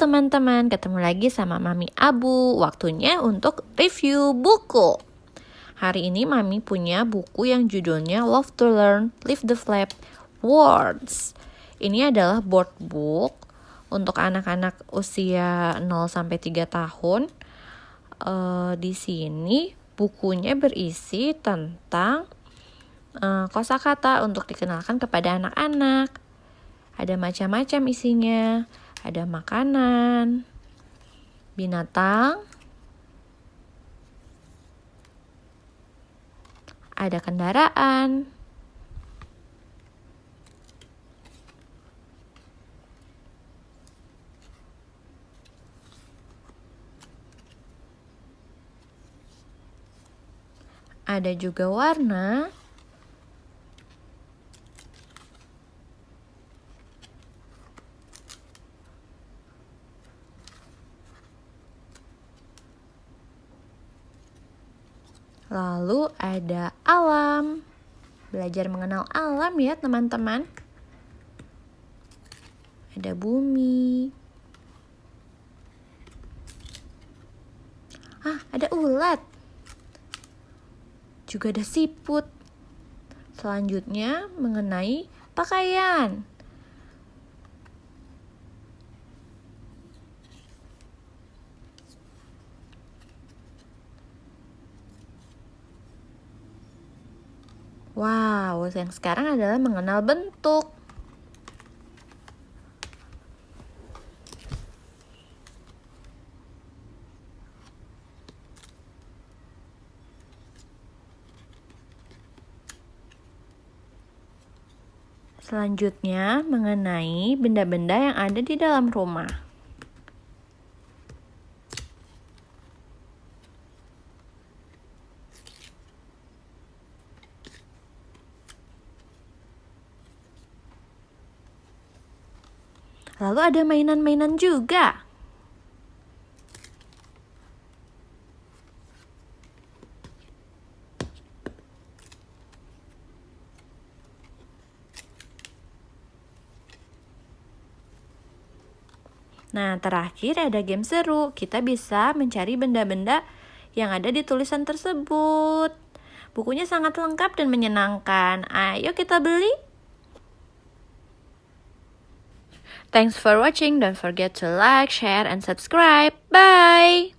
teman-teman, ketemu lagi sama Mami Abu. Waktunya untuk review buku. Hari ini Mami punya buku yang judulnya Love to Learn, Live the Flap, Words. Ini adalah board book untuk anak-anak usia 0-3 tahun. Di sini bukunya berisi tentang kosakata untuk dikenalkan kepada anak-anak. Ada macam-macam isinya, ada makanan, binatang, ada kendaraan, ada juga warna, lalu ada alam. Belajar mengenal alam ya teman-teman. Ada bumi. Ada ulat. Juga ada siput. Selanjutnya mengenai pakaian. Wow, yang sekarang adalah mengenal bentuk. Selanjutnya mengenai benda-benda yang ada di dalam rumah. Lalu ada mainan-mainan juga. Nah, terakhir ada game seru. Kita bisa mencari benda-benda yang ada di tulisan tersebut. Bukunya sangat lengkap dan menyenangkan. Ayo kita beli. Thanks for watching. Don't forget to like, share, and subscribe. Bye!